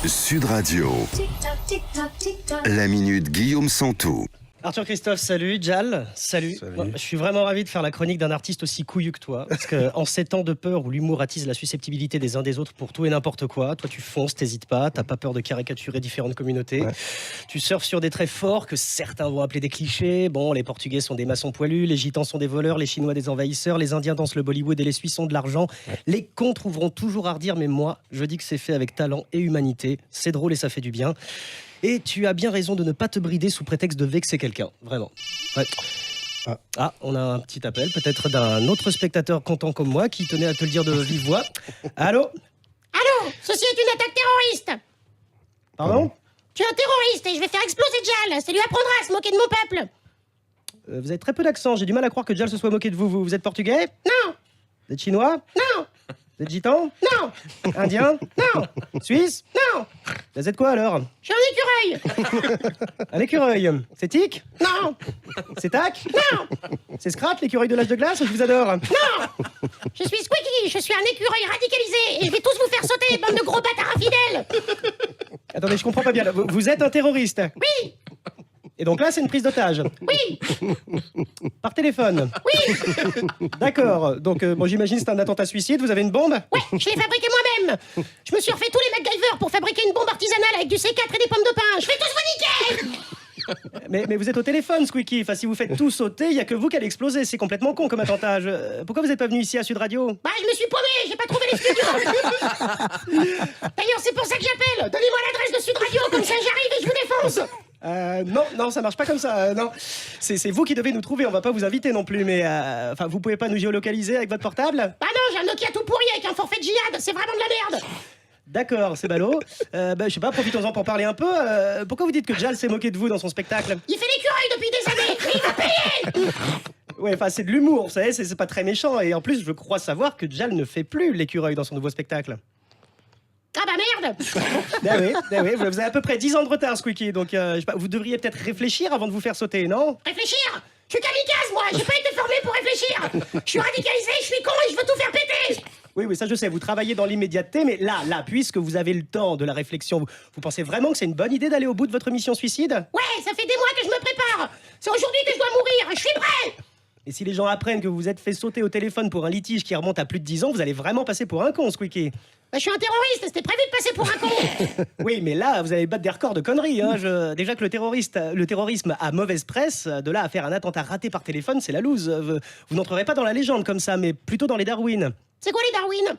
Sud Radio. La minute Guillaume Santou. Arthur Christophe, salut. Jal, salut. Bon, je suis vraiment ravi de faire la chronique d'un artiste aussi couillu que toi. Parce qu'en ces temps de peur où l'humour attise la susceptibilité des uns des autres pour tout et n'importe quoi, toi tu fonces, t'hésites pas, t'as pas peur de caricaturer différentes communautés. Ouais. Tu surfes sur des traits forts que certains vont appeler des clichés. Bon, les Portugais sont des maçons poilus, les Gitans sont des voleurs, les Chinois des envahisseurs, les Indiens dansent le Bollywood et les Suisses ont de l'argent. Ouais. Les cons trouveront toujours à redire, mais moi, je dis que c'est fait avec talent et humanité. C'est drôle et ça fait du bien. Et tu as bien raison de ne pas te brider sous prétexte de vexer quelqu'un, vraiment. Ouais. Ah, on a un petit appel, peut-être d'un autre spectateur content comme moi qui tenait à te le dire de vive voix. Allô ? Allô ? Ceci est une attaque terroriste. Pardon ? Tu es un terroriste et je vais faire exploser Jal. Ça lui apprendra à se moquer de mon peuple. Vous avez très peu d'accent, j'ai du mal à croire que Jal se soit moqué de vous. Vous êtes portugais ? Non. Vous êtes chinois ? Non. Vous êtes gitan ? Non. Indien ? Non. Suisse ? Non. Vous êtes quoi alors ? Je suis un écureuil. Un écureuil. C'est Tic ? Non. C'est Tac ? Non. C'est Scrat, l'écureuil de l'âge de glace ? Je vous adore. Non. Je suis Squeaky, je suis un écureuil radicalisé et je vais tous vous faire sauter, bande de gros bâtards infidèles. Attendez, je comprends pas bien. Vous êtes un terroriste ? Oui. Et donc là, c'est une prise d'otage ? Oui. Par téléphone ? Oui. D'accord. Donc, j'imagine que c'est un attentat suicide. Vous avez une bombe ? Ouais, je l'ai fabriqué moi-même. Je me suis refait tous les MacGyver pour fabriquer une bombe artisanale avec du C4 et des pommes de pin. Je vais tous vous niquer. Mais vous êtes au téléphone, Squeaky. Enfin, si vous faites tout sauter, il y a que vous qui allez exploser. C'est complètement con comme attentat. Pourquoi vous n'êtes pas venu ici à Sud Radio ? Bah, je me suis paumé, j'ai pas trouvé les studios. D'ailleurs, c'est pour ça que j'appelle. Donnez-moi l'adresse de Sud Radio, comme ça j'arrive et je vous défonce. Non, ça marche pas comme ça. Non, c'est vous qui devez nous trouver. On va pas vous inviter non plus. Mais vous pouvez pas nous géolocaliser avec votre portable ? Bah non, j'ai un Nokia tout pourri avec un forfait de djihad. C'est vraiment de la merde. D'accord, c'est ballot. Je sais pas, profitons-en pour parler un peu. Pourquoi vous dites que Jal s'est moqué de vous dans son spectacle ? Il fait l'écureuil depuis des années. Il va payer. Ouais, c'est de l'humour, vous savez, c'est pas très méchant. Et en plus, je crois savoir que Jal ne fait plus l'écureuil dans son nouveau spectacle. Ah bah merde. Oui, vous avez à peu près 10 ans de retard, Squeaky. Donc, je sais pas, vous devriez peut-être réfléchir avant de vous faire sauter, non ? Réfléchir ? Je suis kamikaze, moi. J'ai pas été formé pour réfléchir. Je suis radicalisé, je suis con et je veux tout faire péter. Oui, ça je sais, vous travaillez dans l'immédiateté, mais là, puisque vous avez le temps de la réflexion, vous pensez vraiment que c'est une bonne idée d'aller au bout de votre mission suicide ? Ouais, ça fait des mois que je me prépare. C'est aujourd'hui que je dois mourir, je suis prêt. Et si les gens apprennent que vous vous êtes fait sauter au téléphone pour un litige qui remonte à plus de 10 ans, vous allez vraiment passer pour un con, Squeaky. Bah, je suis un terroriste, c'était prévu de passer pour un con. Oui, mais là, vous allez battre des records de conneries. Hein. Déjà que le terrorisme a mauvaise presse, de là à faire un attentat raté par téléphone, c'est la loose. Vous n'entrerez pas dans la légende comme ça, mais plutôt dans les Darwin. C'est quoi les Darwin ?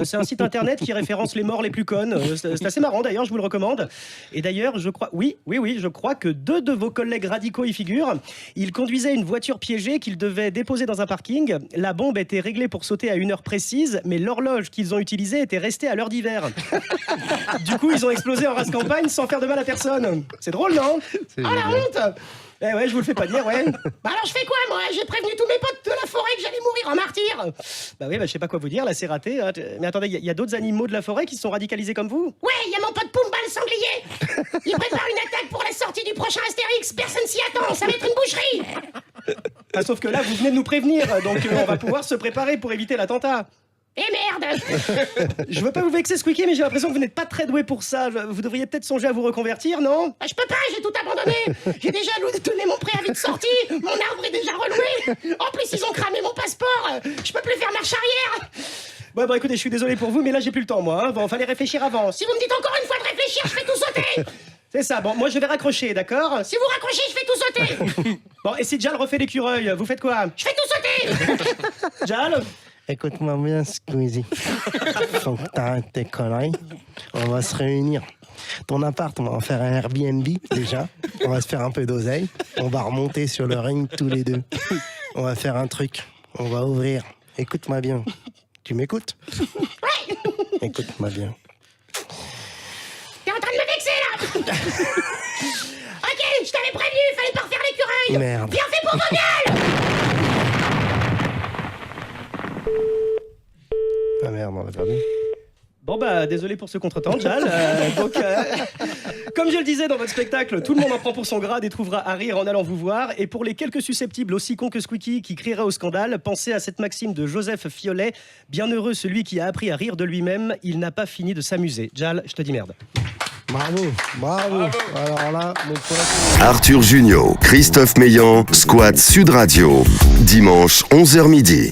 C'est un site internet qui référence les morts les plus connes. C'est assez marrant d'ailleurs, je vous le recommande. Et d'ailleurs, je crois, je crois que 2 de vos collègues radicaux y figurent. Ils conduisaient une voiture piégée qu'ils devaient déposer dans un parking. La bombe était réglée pour sauter à une heure précise, mais l'horloge qu'ils ont utilisée était restée à l'heure d'hiver. Du coup, ils ont explosé en race campagne sans faire de mal à personne. C'est drôle, non ? Oh la honte ! Eh ouais, je vous le fais pas dire, ouais. Bah alors je fais quoi, moi ? J'ai prévenu tous mes potes de la forêt que j'allais mourir en martyr. Je sais pas quoi vous dire, là c'est raté. Hein. Mais attendez, il y a d'autres animaux de la forêt qui se sont radicalisés comme vous ? Ouais, il y a mon pote Pumba le sanglier. Il prépare une attaque pour la sortie du prochain Astérix. Personne s'y attend, ça va être une boucherie. Sauf que là, vous venez de nous prévenir, donc on va pouvoir se préparer pour éviter l'attentat. Eh merde. Je veux pas vous vexer, Squeaky, mais j'ai l'impression que vous n'êtes pas très doué pour ça. Vous devriez peut-être songer à vous reconvertir, non ? Bah, je peux pas, j'ai tout abandonné. J'ai déjà donné mon préavis de sortie. Mon arbre est déjà reloué. En plus, ils ont cramé mon passeport. Je peux plus faire marche arrière. Bon, écoutez, je suis désolé pour vous, mais là, j'ai plus le temps, moi. Hein. Bon, fallait réfléchir avant. Si vous me dites encore une fois de réfléchir, je fais tout sauter. C'est ça, bon, moi, je vais raccrocher, d'accord ? Si vous raccrochez, je fais tout sauter. Bon, et si Jal refait l'écureuil, vous faites quoi ? Je fais tout sauter. Jal ? Écoute-moi bien, Squeezie. Faut que t'arrêtes tes conneries. On va se réunir. Ton appart, on va en faire un Airbnb, déjà. On va se faire un peu d'oseille. On va remonter sur le ring tous les deux. On va faire un truc. On va ouvrir. Écoute-moi bien. Tu m'écoutes ? Ouais. Écoute-moi bien. T'es en train de me vexer, là. Ok, je t'avais prévenu, fallait pas refaire l'écureuil. Merde. Bien fait pour vos gueules. Ah merde, on l'a perdu. Bon désolé pour ce contretemps, Jal. Comme je le disais dans votre spectacle, tout le monde en prend pour son grade et trouvera à rire en allant vous voir. Et pour les quelques susceptibles aussi cons que Squeaky qui crieraient au scandale, pensez à cette maxime de Joseph Fiolet. Bienheureux celui qui a appris à rire de lui-même, il n'a pas fini de s'amuser. Jal, je te dis merde. Bravo. Alors là, mon pote. Arthur Junio, Christophe Meillan, Squat Sud Radio. Dimanche, 11h midi.